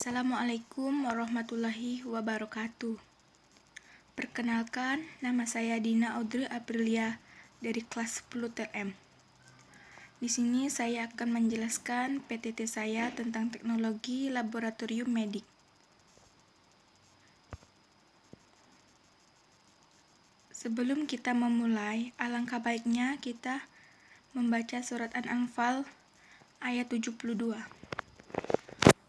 Assalamualaikum warahmatullahi wabarakatuh. Perkenalkan, nama saya Dina Audrey Aprilia dari kelas 10 TLM. Di sini saya akan menjelaskan PTT saya tentang teknologi laboratorium medik. Sebelum kita memulai, alangkah baiknya kita membaca surat An-Anfal ayat 72.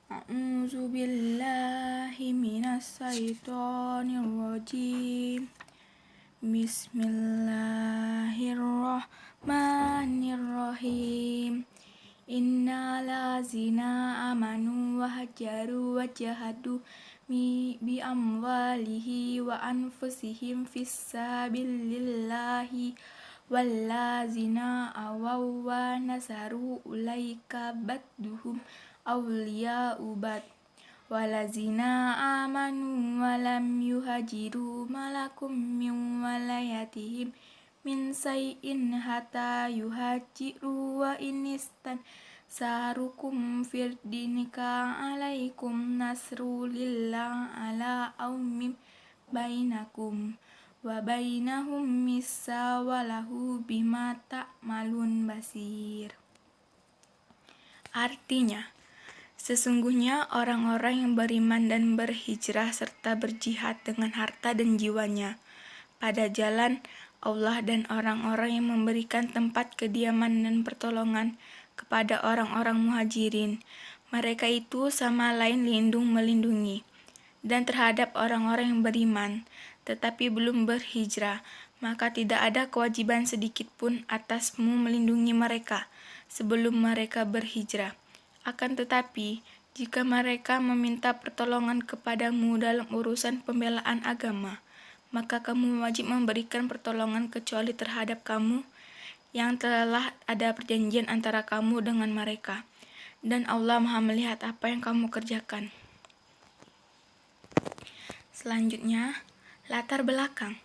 A'udzu billahi minas syaitonir rajim. Bismillahirrahmanirrahim. Innal ladzina amanu wa hajaru wa jahadu bi amwalihi wa anfusihim fisabilillahi wallazina awaw wa nasaru ulaika badduhum awliya'u bad walazina amanu walam yuhajiru malakum min walayatihim min say'in hatta yuhajiru wa inistan sarukum firdinika alaikum nasrulillah ala aumim bainakum wa bainahum misa walahu bima ta'malun basir. Artinya, sesungguhnya orang-orang yang beriman dan berhijrah serta berjihad dengan harta dan jiwanya pada jalan Allah dan orang-orang yang memberikan tempat kediaman dan pertolongan kepada orang-orang muhajirin. Mereka itu sama lain lindung melindungi. Dan terhadap orang-orang yang beriman tetapi belum berhijrah, maka tidak ada kewajiban sedikit pun atasmu melindungi mereka sebelum mereka berhijrah. Akan tetapi, jika mereka meminta pertolongan kepadamu dalam urusan pembelaan agama, maka kamu wajib memberikan pertolongan kecuali terhadap kamu yang telah ada perjanjian antara kamu dengan mereka. Dan Allah Maha melihat apa yang kamu kerjakan. Selanjutnya, latar belakang.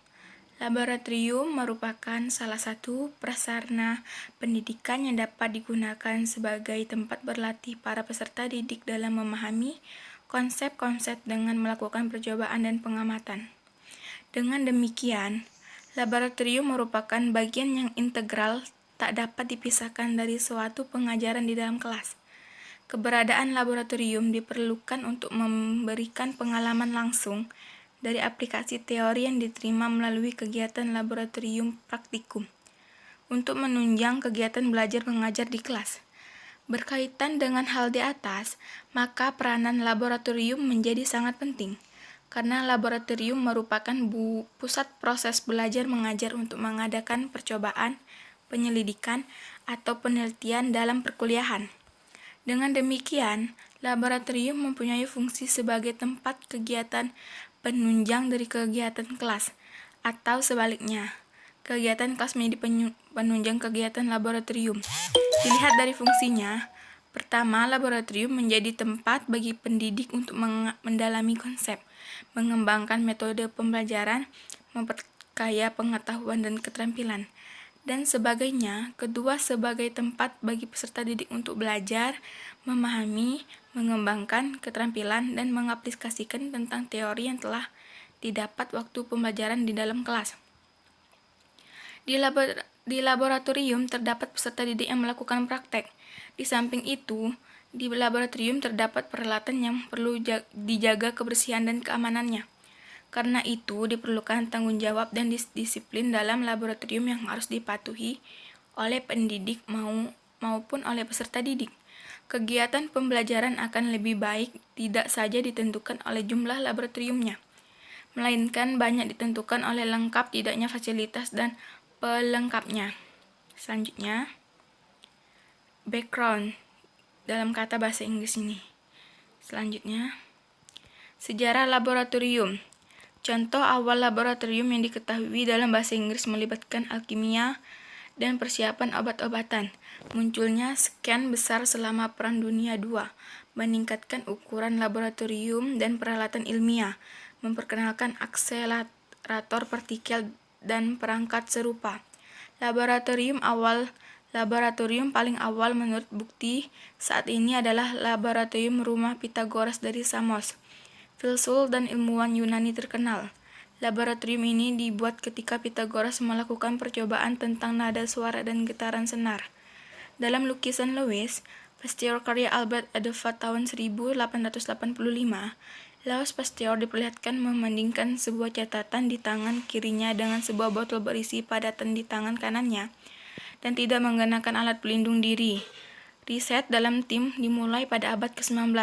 Laboratorium merupakan salah satu prasarana pendidikan yang dapat digunakan sebagai tempat berlatih para peserta didik dalam memahami konsep-konsep dengan melakukan percobaan dan pengamatan. Dengan demikian, laboratorium merupakan bagian yang integral tak dapat dipisahkan dari suatu pengajaran di dalam kelas. Keberadaan laboratorium diperlukan untuk memberikan pengalaman langsung dari aplikasi teori yang diterima melalui kegiatan laboratorium praktikum untuk menunjang kegiatan belajar mengajar di kelas. Berkaitan dengan hal di atas, maka peranan laboratorium menjadi sangat penting karena laboratorium merupakan pusat proses belajar mengajar untuk mengadakan percobaan, penyelidikan, atau penelitian dalam perkuliahan. Dengan demikian, laboratorium mempunyai fungsi sebagai tempat kegiatan penunjang dari kegiatan kelas, atau sebaliknya, kegiatan kelas menjadi penunjang kegiatan laboratorium. Dilihat dari fungsinya, pertama, laboratorium menjadi tempat bagi pendidik untuk mendalami konsep, mengembangkan metode pembelajaran, memperkaya pengetahuan dan keterampilan, dan sebagainya. Kedua, sebagai tempat bagi peserta didik untuk belajar, memahami, mengembangkan keterampilan, dan mengaplikasikan tentang teori yang telah didapat waktu pembelajaran di dalam kelas. Di laboratorium terdapat peserta didik yang melakukan praktek. Di samping itu, di laboratorium terdapat peralatan yang perlu dijaga kebersihan dan keamanannya. Karena itu, diperlukan tanggung jawab dan disiplin dalam laboratorium yang harus dipatuhi oleh pendidik maupun oleh peserta didik. Kegiatan pembelajaran akan lebih baik tidak saja ditentukan oleh jumlah laboratoriumnya, melainkan banyak ditentukan oleh lengkap tidaknya fasilitas dan pelengkapnya. Selanjutnya, background dalam kata bahasa Inggris ini. Selanjutnya, sejarah laboratorium. Contoh awal laboratorium yang diketahui dalam bahasa Inggris melibatkan alkimia dan persiapan obat-obatan. Munculnya scan besar selama Perang Dunia II, meningkatkan ukuran laboratorium dan peralatan ilmiah, memperkenalkan akselerator partikel dan perangkat serupa. Laboratorium awal Laboratorium paling awal menurut bukti saat ini adalah laboratorium rumah Pythagoras dari Samos, filsuf dan ilmuwan Yunani terkenal. Laboratorium ini dibuat ketika Pythagoras melakukan percobaan tentang nada suara dan getaran senar. Dalam lukisan Louis Pasteur karya Albert Adolphe tahun 1885, Louis Pasteur diperlihatkan membandingkan sebuah catatan di tangan kirinya dengan sebuah botol berisi padatan di tangan kanannya, dan tidak menggunakan alat pelindung diri. Riset dalam tim dimulai pada abad ke-19,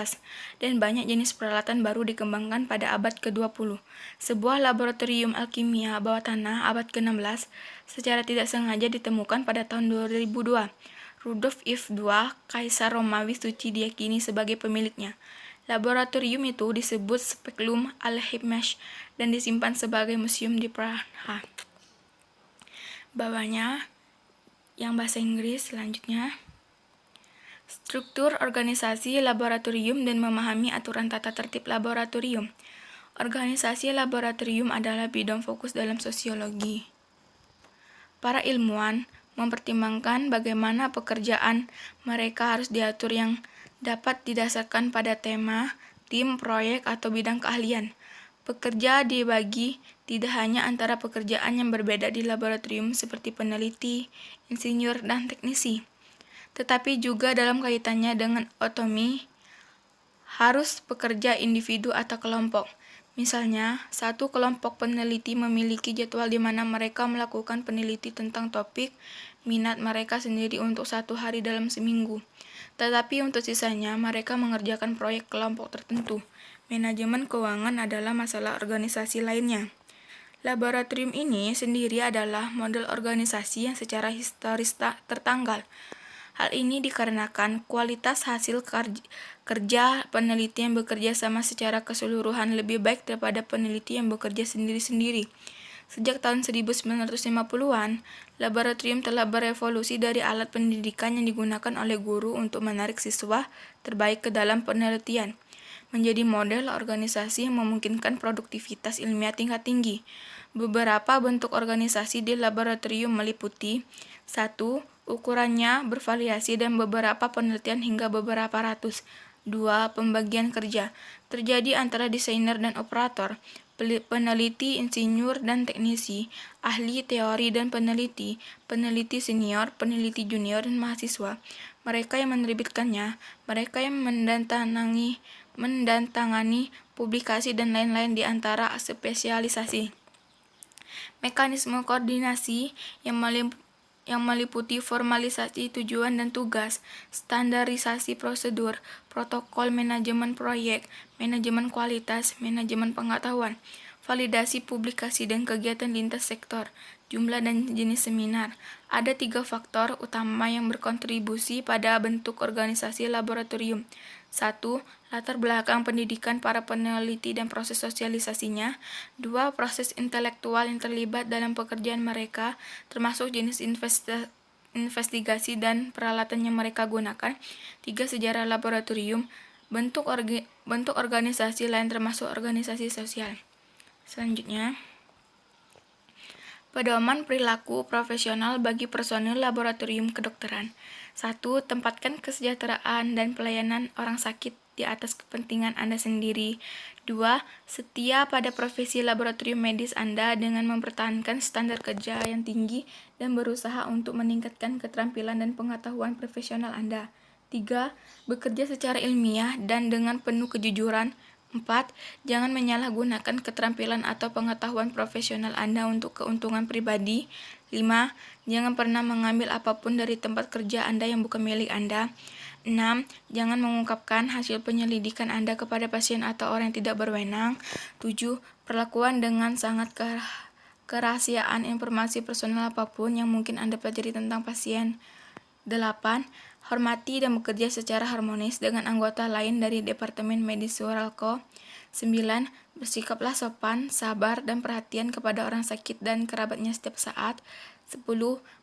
dan banyak jenis peralatan baru dikembangkan pada abad ke-20. Sebuah laboratorium alkimia bawah tanah abad ke-16 secara tidak sengaja ditemukan pada tahun 2002. Rudolf Iv II, Kaisar Romawi Suci, diyakini sebagai pemiliknya. Laboratorium itu disebut Speculum Alchemicae dan disimpan sebagai museum di Praha. Bawahnya yang bahasa Inggris. Selanjutnya, struktur organisasi laboratorium dan memahami aturan tata tertib laboratorium. Organisasi laboratorium adalah bidang fokus dalam sosiologi. Para ilmuwan mempertimbangkan bagaimana pekerjaan mereka harus diatur yang dapat didasarkan pada tema, tim, proyek, atau bidang keahlian. Pekerja dibagi tidak hanya antara pekerjaan yang berbeda di laboratorium seperti peneliti, insinyur, dan teknisi, tetapi juga dalam kaitannya dengan otonomi, harus pekerja individu atau kelompok. Misalnya, satu kelompok peneliti memiliki jadwal di mana mereka melakukan peneliti tentang topik minat mereka sendiri untuk 1 hari dalam seminggu. Tetapi untuk sisanya, mereka mengerjakan proyek kelompok tertentu. Manajemen keuangan adalah masalah organisasi lainnya. Laboratorium ini sendiri adalah model organisasi yang secara historis tertanggal. Hal ini dikarenakan kualitas hasil kerja peneliti yang bekerja sama secara keseluruhan lebih baik daripada peneliti yang bekerja sendiri-sendiri. Sejak tahun 1950-an, laboratorium telah berevolusi dari alat pendidikan yang digunakan oleh guru untuk menarik siswa terbaik ke dalam penelitian, menjadi model organisasi yang memungkinkan produktivitas ilmiah tingkat tinggi. Beberapa bentuk organisasi di laboratorium meliputi: 1. Ukurannya bervariasi dan beberapa penelitian hingga beberapa ratus. 2. Pembagian kerja terjadi antara desainer dan operator, peneliti, insinyur, dan teknisi, ahli teori dan peneliti, peneliti senior, peneliti junior, dan mahasiswa, mereka yang menerbitkannya, mereka yang mendatangani publikasi, dan lain-lain di antara spesialisasi. Mekanisme koordinasi yang meliputi formalisasi tujuan dan tugas, standarisasi prosedur, protokol manajemen proyek, manajemen kualitas, manajemen pengetahuan, validasi publikasi dan kegiatan lintas sektor, jumlah dan jenis seminar. Ada 3 faktor utama yang berkontribusi pada bentuk organisasi laboratorium. 1. Latar belakang pendidikan para peneliti dan proses sosialisasinya. 2. Proses intelektual yang terlibat dalam pekerjaan mereka, termasuk jenis investigasi dan peralatan yang mereka gunakan. 3. Sejarah laboratorium, bentuk organisasi lain termasuk organisasi sosial. Selanjutnya, pedoman perilaku profesional bagi personil laboratorium kedokteran. 1. Tempatkan kesejahteraan dan pelayanan orang sakit di atas kepentingan Anda sendiri. 2. Setia pada profesi laboratorium medis Anda dengan mempertahankan standar kerja yang tinggi dan berusaha untuk meningkatkan keterampilan dan pengetahuan profesional Anda. 3. Bekerja secara ilmiah dan dengan penuh kejujuran. 4. Jangan menyalahgunakan keterampilan atau pengetahuan profesional Anda untuk keuntungan pribadi. 5. Jangan pernah mengambil apapun dari tempat kerja Anda yang bukan milik Anda. 6. Jangan mengungkapkan hasil penyelidikan Anda kepada pasien atau orang yang tidak berwenang. 7. Perlakuan dengan sangat kerahasiaan informasi personal apapun yang mungkin Anda pelajari tentang pasien. 8. Hormati dan bekerja secara harmonis dengan anggota lain dari Departemen Medis Suralco. 9. Bersikaplah sopan, sabar, dan perhatian kepada orang sakit dan kerabatnya setiap saat. 10.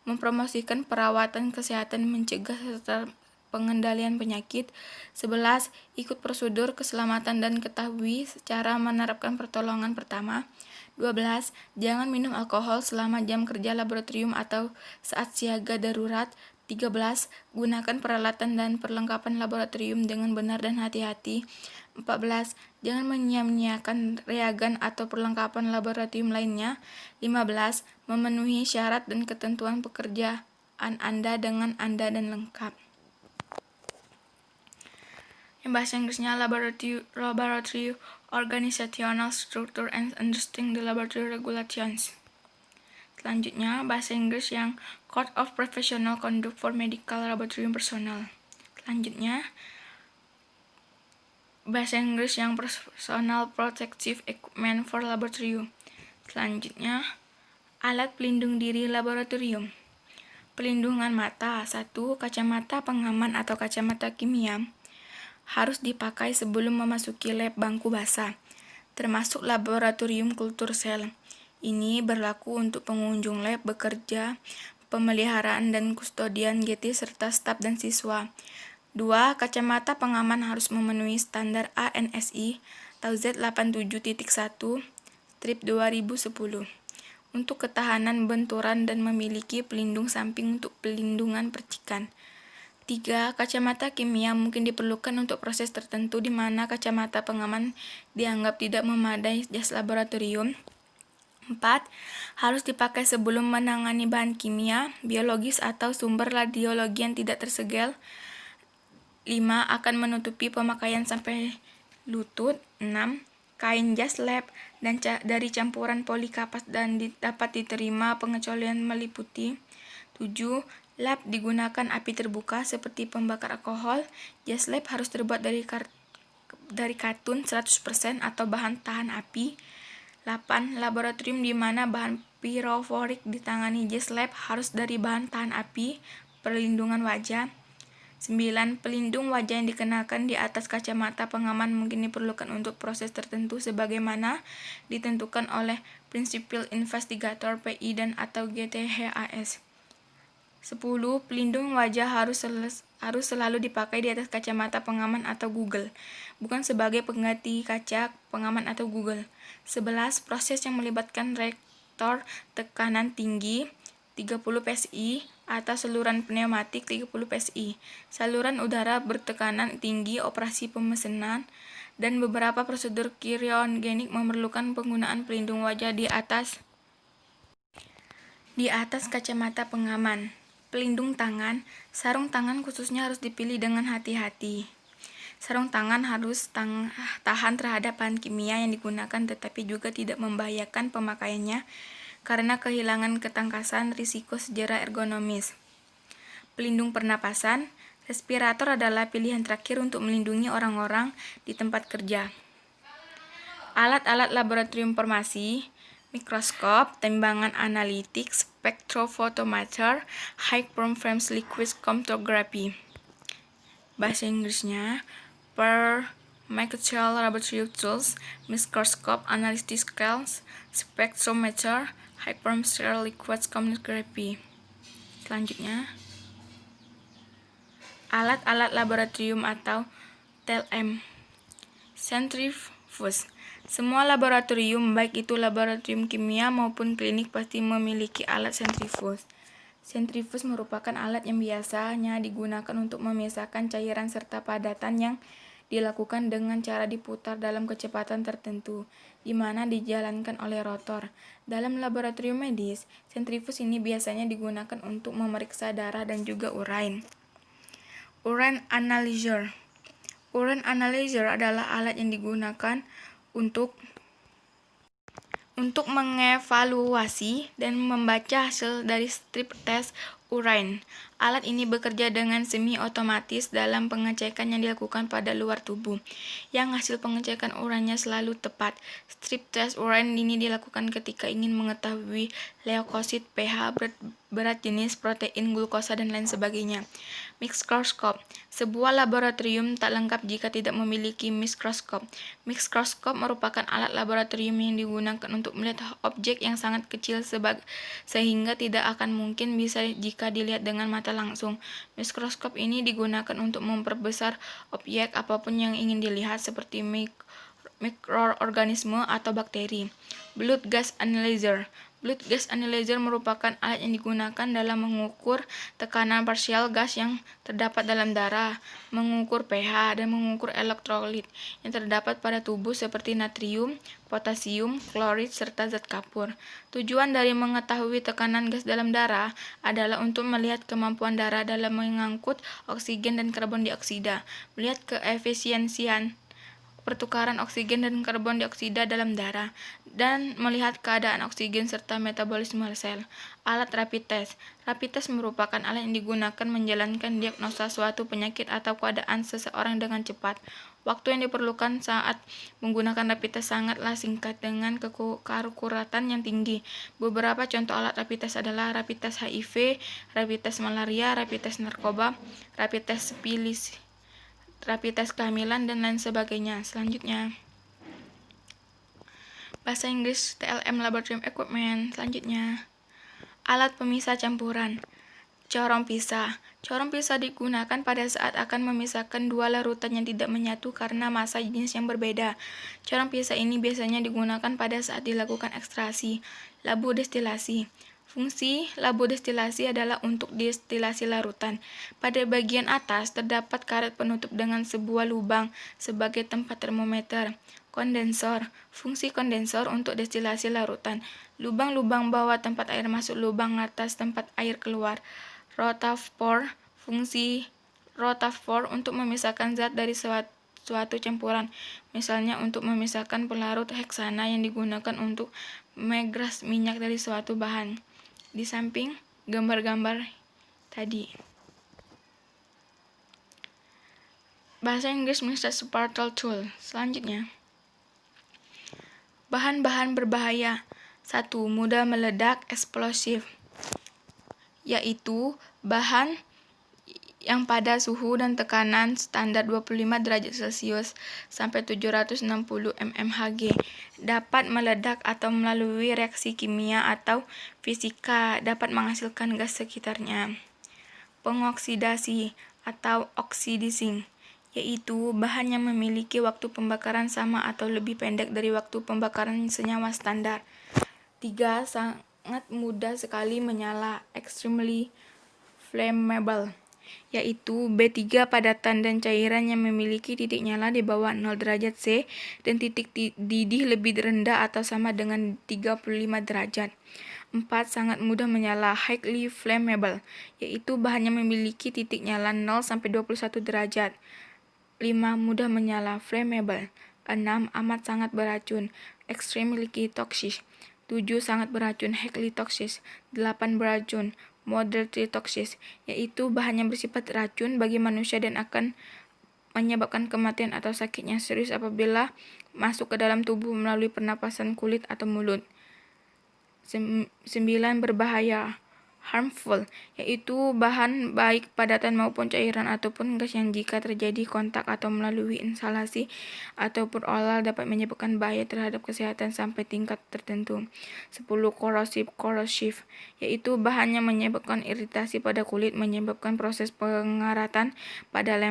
Mempromosikan perawatan kesehatan, mencegah serta pengendalian penyakit. 11. Ikut prosedur keselamatan dan ketahui cara menerapkan pertolongan pertama. 12. Jangan minum alkohol selama jam kerja laboratorium atau saat siaga darurat. 13. Gunakan peralatan dan perlengkapan laboratorium dengan benar dan hati-hati. 14. Jangan menyia-nyiakan reagen atau perlengkapan laboratorium lainnya. 15. Memenuhi syarat dan ketentuan pekerjaan Anda dengan Anda dan lengkap. Yang bahasa Inggrisnya Laboratory Organizational Structure and Understanding the Laboratory Regulations. Selanjutnya, bahasa Inggris yang Code of Professional Conduct for Medical Laboratory Personnel. Selanjutnya, bahasa Inggris yang Personal Protective Equipment for Laboratory. Selanjutnya, alat pelindung diri laboratorium. Pelindungan mata. 1. Kacamata pengaman atau kacamata kimia harus dipakai sebelum memasuki lab bangku basah, termasuk laboratorium kultur sel. Ini berlaku untuk pengunjung lab, bekerja, pemeliharaan dan kustodian GT serta staf dan siswa. 2. Kacamata pengaman harus memenuhi standar ANSI atau Z87.1 strip 2010 untuk ketahanan benturan dan memiliki pelindung samping untuk pelindungan percikan. 3. Kacamata kimia mungkin diperlukan untuk proses tertentu di mana kacamata pengaman dianggap tidak memadai jas laboratorium. 4. Harus dipakai sebelum menangani bahan kimia, biologis atau sumber radiologi yang tidak tersegel. 5. Akan menutupi pemakaian sampai lutut. 6. Kain jas lab dan dari campuran polikapas dan dapat diterima pengecualian meliputi. 7. Lab digunakan api terbuka seperti pembakar alkohol. Jas lab harus terbuat dari katun 100% atau bahan tahan api. 8. Laboratorium di mana bahan piroforik ditangani jas lab harus dari bahan tahan api. Perlindungan wajah. 9. Pelindung wajah yang dikenakan di atas kacamata pengaman mungkin diperlukan untuk proses tertentu sebagaimana ditentukan oleh Principal Investigator PI dan atau GTHAS. 10. Pelindung wajah harus selalu dipakai di atas kacamata pengaman atau Google, bukan sebagai pengganti kaca pengaman atau Google. 11. Proses yang melibatkan reaktor tekanan tinggi 30 PSI atau saluran pneumatik 30 PSI, saluran udara bertekanan tinggi, operasi pemesanan, dan beberapa prosedur kriogenik memerlukan penggunaan pelindung wajah di atas kacamata pengaman. Pelindung tangan. Sarung tangan khususnya harus dipilih dengan hati-hati. Sarung tangan harus tahan terhadap bahan kimia yang digunakan tetapi juga tidak membahayakan pemakaiannya karena kehilangan ketangkasan risiko secara ergonomis. Pelindung pernapasan. Respirator adalah pilihan terakhir untuk melindungi orang-orang di tempat kerja. Alat-alat laboratorium farmasi. Mikroskop, timbangan analitik, spektrofotometer, high performance liquid chromatography. Bahasa Inggrisnya per Microchal Laboratory Tools, Microscope, Analytic Scales, Spectrometer, High Performance Liquid Chromatography. Selanjutnya, alat-alat laboratorium atau TLM. Centrifuge. Semua laboratorium, baik itu laboratorium kimia maupun klinik, pasti memiliki alat sentrifuge. Sentrifuge merupakan alat yang biasanya digunakan untuk memisahkan cairan serta padatan yang dilakukan dengan cara diputar dalam kecepatan tertentu, di mana dijalankan oleh rotor. Dalam laboratorium medis, sentrifuge ini biasanya digunakan untuk memeriksa darah dan juga urine. Urine analyzer. Urine analyzer adalah alat yang digunakan untuk mengevaluasi dan membaca hasil dari strip test urine. Alat ini bekerja dengan semi-otomatis dalam pengecekan yang dilakukan pada luar tubuh, yang hasil pengecekan urinnya selalu tepat. Strip test urine ini dilakukan ketika ingin mengetahui leukosit, pH, berat jenis protein, glukosa, dan lain sebagainya. Mikroskop. Sebuah laboratorium tak lengkap jika tidak memiliki mikroskop. Mikroskop merupakan alat laboratorium yang digunakan untuk melihat objek yang sangat kecil sehingga tidak akan mungkin bisa jika dilihat dengan mata langsung. Mikroskop ini digunakan untuk memperbesar objek apapun yang ingin dilihat seperti mikroorganisme atau bakteri. Blood gas analyzer. Blood gas analyzer merupakan alat yang digunakan dalam mengukur tekanan parsial gas yang terdapat dalam darah, mengukur pH, dan mengukur elektrolit yang terdapat pada tubuh seperti natrium, potasium, klorid, serta zat kapur. Tujuan dari mengetahui tekanan gas dalam darah adalah untuk melihat kemampuan darah dalam mengangkut oksigen dan karbon dioksida, melihat keefisiensian pertukaran oksigen dan karbon dioksida dalam darah, dan melihat keadaan oksigen serta metabolisme sel. Alat rapid test. Rapid test merupakan alat yang digunakan menjalankan diagnosa suatu penyakit atau keadaan seseorang dengan cepat. Waktu yang diperlukan saat menggunakan rapid test sangatlah singkat dengan keakuratan yang tinggi. Beberapa contoh alat rapid test adalah rapid test HIV, rapid test malaria, rapid test narkoba, rapid test sipilis, rapid test kehamilan, dan lain sebagainya. Selanjutnya, bahasa Inggris TLM Laboratorium Equipment. Selanjutnya, alat pemisah campuran. Corong pisah. Corong pisah digunakan pada saat akan memisahkan dua larutan yang tidak menyatu karena massa jenis yang berbeda. Corong pisah ini biasanya digunakan pada saat dilakukan ekstraksi. Labu destilasi. Fungsi labu destilasi adalah untuk destilasi larutan. Pada bagian atas terdapat karet penutup dengan sebuah lubang sebagai tempat termometer. Kondensor. Fungsi kondensor untuk destilasi larutan. Lubang-lubang bawah tempat air masuk, lubang atas tempat air keluar. Rotaphore. Fungsi rotaphore untuk memisahkan zat dari suatu campuran, misalnya untuk memisahkan pelarut heksana yang digunakan untuk mengeras minyak dari suatu bahan. Di samping gambar-gambar tadi. Bahasa Inggris Mr. Spartal Tool. Selanjutnya, bahan-bahan berbahaya. 1. Mudah meledak, eksplosif, yaitu bahan yang pada suhu dan tekanan standar 25 derajat Celcius sampai 760 mmHg dapat meledak atau melalui reaksi kimia atau fisika dapat menghasilkan gas sekitarnya. Pengoksidasi atau oxidizing, yaitu bahan yang memiliki waktu pembakaran sama atau lebih pendek dari waktu pembakaran senyawa standar. 3. Sangat mudah sekali menyala, extremely flammable, yaitu B3 padatan dan cairan yang memiliki titik nyala di bawah 0 derajat C dan titik didih lebih rendah atau sama dengan 35 derajat. 4. Sangat mudah menyala, highly flammable, yaitu bahan yang memiliki titik nyala 0 sampai 21 derajat. 5. Mudah menyala, flammable. 6. Amat sangat beracun, extremely toxic. 7. Sangat beracun, highly toxic. 8. Beracun, moderately toxic, yaitu bahan yang bersifat racun bagi manusia dan akan menyebabkan kematian atau sakitnya serius apabila masuk ke dalam tubuh melalui pernapasan kulit atau mulut. 9. Berbahaya, harmful, yaitu bahan baik padatan maupun cairan ataupun gas yang jika terjadi kontak atau melalui inhalasi ataupun oral dapat menyebabkan bahaya terhadap kesehatan sampai tingkat tertentu. 10. Corrosive, yaitu bahan yang menyebabkan iritasi pada kulit, menyebabkan proses pengaratan pada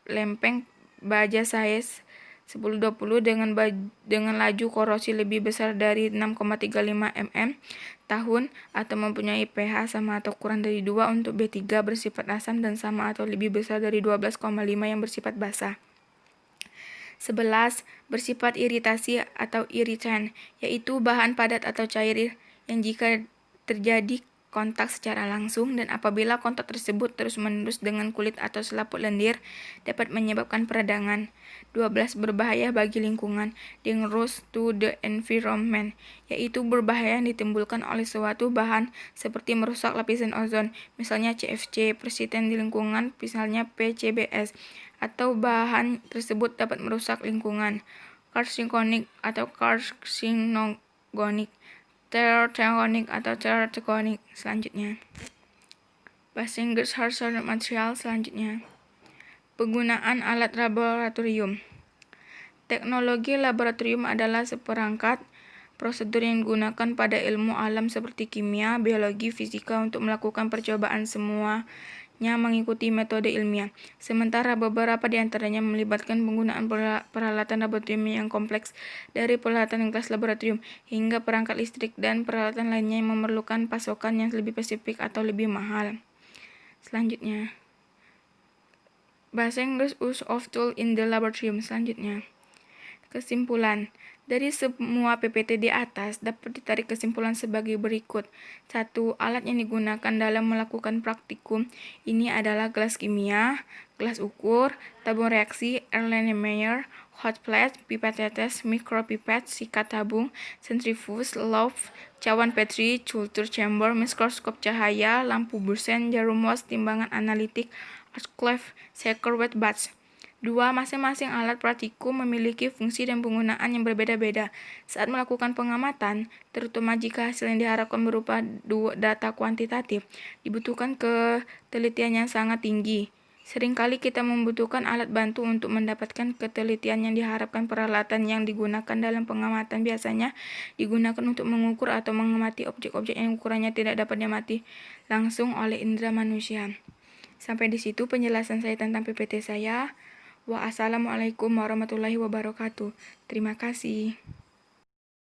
lempeng baja size 10-20 dengan laju korosi lebih besar dari 6,35 mm tahun atau mempunyai pH sama atau kurang dari 2 untuk B3 bersifat asam dan sama atau lebih besar dari 12,5 yang bersifat basah. 11. Bersifat iritasi atau irritant, yaitu bahan padat atau cair yang jika terjadi kontak secara langsung dan apabila kontak tersebut terus-menerus dengan kulit atau selaput lendir dapat menyebabkan peradangan. 12. Berbahaya bagi lingkungan, dangerous to the environment, yaitu berbahaya yang ditimbulkan oleh suatu bahan seperti merusak lapisan ozon, misalnya CFC, persisten di lingkungan, misalnya PCBS, atau bahan tersebut dapat merusak lingkungan. Carcinogenic atau carcinogenic, teratogenic atau teratogenic. Selanjutnya, bahasa Inggris hazardous material. Selanjutnya, penggunaan alat laboratorium. Teknologi laboratorium adalah seperangkat prosedur yang digunakan pada ilmu alam seperti kimia, biologi, fisika untuk melakukan percobaan semua mengikuti metode ilmiah, sementara beberapa di antaranya melibatkan penggunaan peralatan laboratorium yang kompleks, dari peralatan kelas laboratorium hingga perangkat listrik dan peralatan lainnya yang memerlukan pasokan yang lebih spesifik atau lebih mahal. Selanjutnya, bahasa Inggris use of tool in the laboratorium. Selanjutnya, kesimpulan. Dari semua PPT di atas dapat ditarik kesimpulan sebagai berikut. 1. Alat yang digunakan dalam melakukan praktikum ini adalah gelas kimia, gelas ukur, tabung reaksi, Erlenmeyer, hot plate, pipet tetes, mikropipet, sikat tabung, centrifuge, loupe, cawan Petri, culture chamber, mikroskop cahaya, lampu Bunsen, jarum was, timbangan analitik, autoclave, shaker, wet bath. 2. Masing-masing alat praktikum memiliki fungsi dan penggunaan yang berbeda-beda. Saat melakukan pengamatan, terutama jika hasil yang diharapkan berupa data kuantitatif, dibutuhkan ketelitian yang sangat tinggi. Seringkali kita membutuhkan alat bantu untuk mendapatkan ketelitian yang diharapkan. Peralatan yang digunakan dalam pengamatan biasanya digunakan untuk mengukur atau mengamati objek-objek yang ukurannya tidak dapat diamati langsung oleh indera manusia. Sampai di situ penjelasan saya tentang PPT saya. Wassalamualaikum warahmatullahi wabarakatuh. Terima kasih.